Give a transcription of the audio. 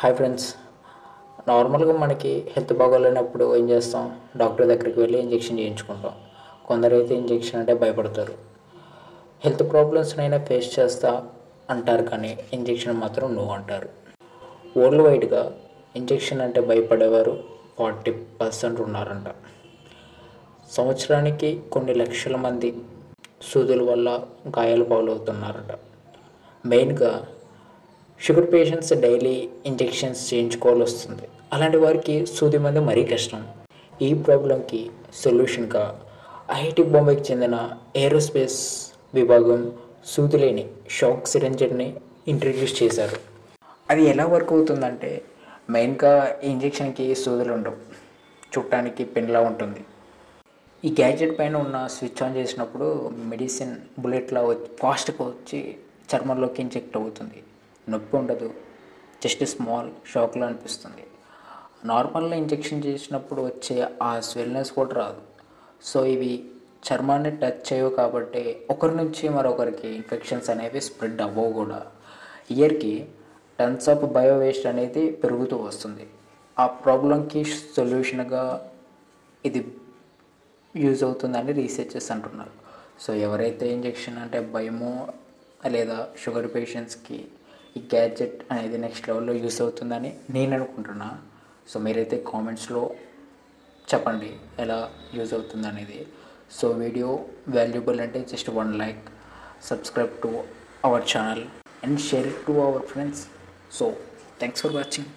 Hi friends. నార్మల్గా మనకి health బాగోలేనప్పుడు ఏం చేస్తాం? డాక్టర్ దగ్గరికి వెళ్ళి ఇంజెక్షన్ చేయించుకుంటాం. కొందరైతే ఇంజెక్షన్ అంటే భయపడతారు. హెల్త్ ప్రాబ్లమ్స్నైనా ఫేస్ చేస్తా అంటారు, కానీ ఇంజెక్షన్ మాత్రం నో అంటారు. వరల్డ్ వైడ్గా ఇంజెక్షన్ అంటే భయపడేవారు 40% ఉన్నారంట. సంవత్సరానికి కొన్ని లక్షల మంది సూదుల వల్ల గాయాల పాలవుతున్నారట. మెయిన్గా షుగర్ పేషెంట్స్ డైలీ ఇంజెక్షన్స్ చేయించుకోవాల్సి వస్తుంది. అలాంటి వారికి సూది మంది మరీ కష్టం. ఈ ప్రాబ్లంకి సొల్యూషన్గా ఐఐటి బాంబేకి చెందిన ఏరోస్పేస్ విభాగం సూది లేని షాక్ సిరంజర్ని ఇంట్రడ్యూస్ చేశారు. అది ఎలా వర్క్ అవుతుందంటే, మెయిన్గా ఇంజెక్షన్కి సూదులు ఉండవు, చుట్టానికి పెన్లా ఉంటుంది. ఈ గ్యాడ్జెట్ పైన ఉన్న స్విచ్ ఆన్ చేసినప్పుడు మెడిసిన్ బుల్లెట్లా ఫాస్ట్గా వచ్చి చర్మంలోకి ఇంజెక్ట్ అవుతుంది. నొప్పి ఉండదు, జస్ట్ స్మాల్ షాక్లా అనిపిస్తుంది. నార్మల్గా ఇంజెక్షన్ చేసినప్పుడు వచ్చే ఆ స్వెల్నెస్ కూడా రాదు. సో ఇవి చర్మాన్ని టచ్ చేయవు కాబట్టి ఒకరి నుంచి మరొకరికి ఇన్ఫెక్షన్స్ అనేవి స్ప్రెడ్ అవ్వవు కూడా. ఇయర్కి టన్స్ ఆఫ్ బయో వేస్ట్ అనేది పెరుగుతూ వస్తుంది. ఆ ప్రాబ్లంకి సొల్యూషన్గా ఇది యూజ్ అవుతుందని రీసెర్చర్స్ అంటున్నారు. సో ఎవరైతే ఇంజెక్షన్ అంటే భయమో లేదా షుగర్ పేషెంట్స్కి ఈ గ్యాడ్జెట్ అనేది నెక్స్ట్ లెవెల్లో యూస్ అవుతుందని నేను అనుకుంటున్నా. సో మీరైతే కామెంట్స్లో చెప్పండి ఎలా యూజ్ అవుతుంది అనేది. సో వీడియో వాల్యుబుల్ అంటే just 1 like, subscribe to our channel and share it to our friends. So thanks for watching.